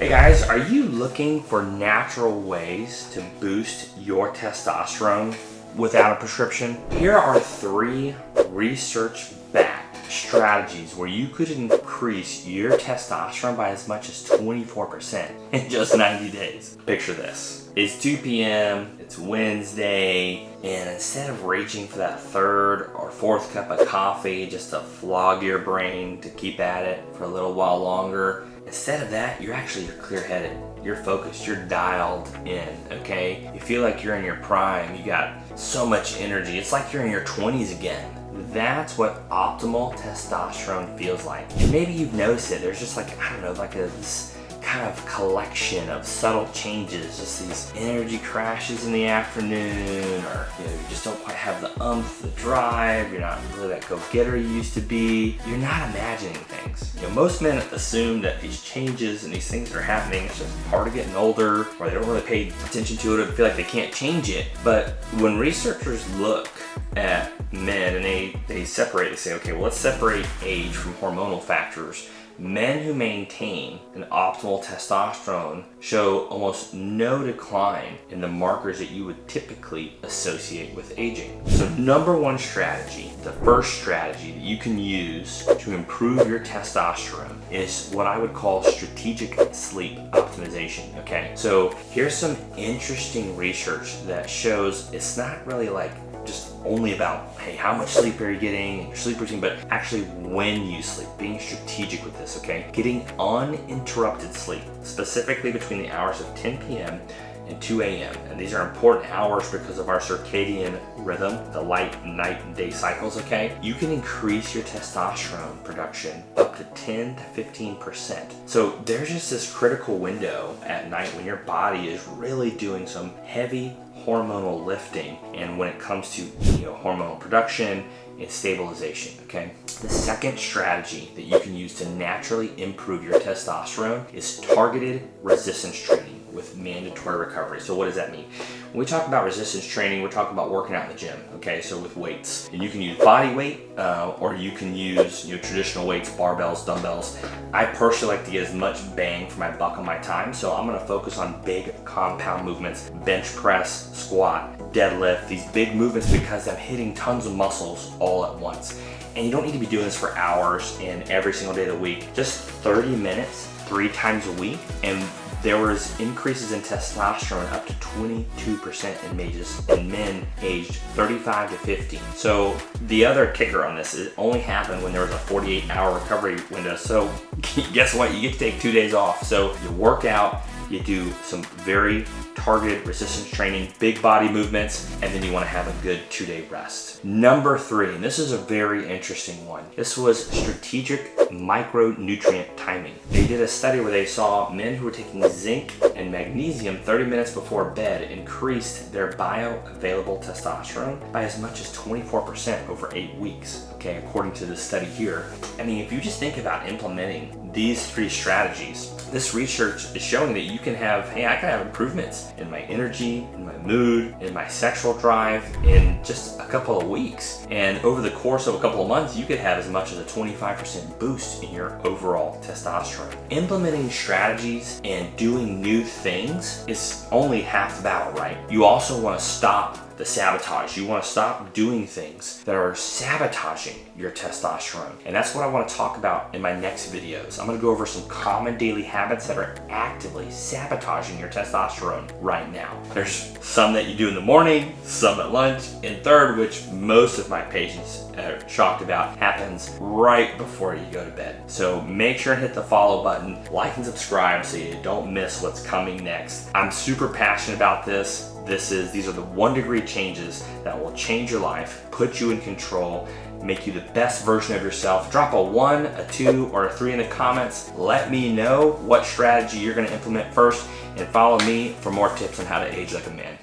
Hey guys, are you looking for natural ways to boost your testosterone without a prescription? Here are 3 research-backed strategies where you could increase your testosterone by as much as 24% in just 90 days. Picture this. It's 2 p.m., it's Wednesday, and instead of reaching for that 3rd or 4th cup of coffee just to flog your brain to keep at it for a little while longer, instead of that, you're clear-headed, you're focused, you're dialed in, okay? You feel like you're in your prime, you got so much energy, it's like you're in your 20s again. That's what optimal testosterone feels like. And maybe you've noticed it, there's just this kind of collection of subtle changes, just these energy crashes in the afternoon, or you just don't quite have the drive, you're not really that go-getter you used to be. You're not imagining things. Most men assume that these changes and these things that are happening, it's just part of getting older, or they don't really pay attention to it, or feel like they can't change it. But when researchers look at men and they separate, they say, okay, well, let's separate age from hormonal factors. Men who maintain an optimal testosterone show almost no decline in the markers that you would typically associate with aging. So number 1 strategy, the first strategy that you can use to improve your testosterone is what I would call strategic sleep optimization, okay? So here's some interesting research that shows it's not really like just only about, hey, how much sleep are you getting and your sleep routine, but actually when you sleep, being strategic with this, okay? Getting uninterrupted sleep, specifically between the hours of 10 p.m. and 2 a.m. And these are important hours because of our circadian rhythm, the light, night, and day cycles, okay? You can increase your testosterone production up to 10 to 15%. So there's just this critical window at night when your body is really doing some heavy hormonal lifting, and when it comes to hormonal production and stabilization, okay? The second strategy that you can use to naturally improve your testosterone is targeted resistance training with mandatory recovery. So what does that mean? When we talk about resistance training, we're talking about working out in the gym, okay? So with weights, and you can use body weight or you can use traditional weights, barbells, dumbbells. I personally like to get as much bang for my buck on my time, so I'm gonna focus on big compound movements, bench press, squat, deadlift, these big movements, because I'm hitting tons of muscles all at once. And you don't need to be doing this for hours and every single day of the week, just 30 minutes, 3 times a week, and there was increases in testosterone up to 22% in men aged 35 to 50. So the other kicker on this is it only happened when there was a 48-hour recovery window. So guess what? You get to take 2 days off. So you work out, you do some very targeted resistance training, big body movements, and then you want to have a good 2-day rest. Number 3, and this is a very interesting one. This was strategic micronutrient timing. They did a study where they saw men who were taking zinc and magnesium 30 minutes before bed increased their bioavailable testosterone by as much as 24% over 8 weeks, okay, according to this study here. I mean, if you just think about implementing these 3 strategies, this research is showing that you can have, hey, I can have improvements in my energy, in my mood, in my sexual drive in just a couple of weeks. And over the course of a couple of months, you could have as much as a 25% boost in your overall testosterone. Implementing strategies and doing new things is only half the battle, right? You also want to stop the sabotage. You want to stop doing things that are sabotaging your testosterone. And that's what I want to talk about in my next videos. I'm going to go over some common daily habits that are actively sabotaging your testosterone right now. There's some that you do in the morning, some at lunch, and third, which most of my patients are shocked about, happens right before you go to bed. So make sure and hit the follow button, like and subscribe so you don't miss what's coming next. I'm super passionate about this. These are the 1-degree changes that will change your life, put you in control, make you the best version of yourself. Drop a 1, a 2, or a 3 in the comments. Let me know what strategy you're going to implement first, and follow me for more tips on how to age like a man.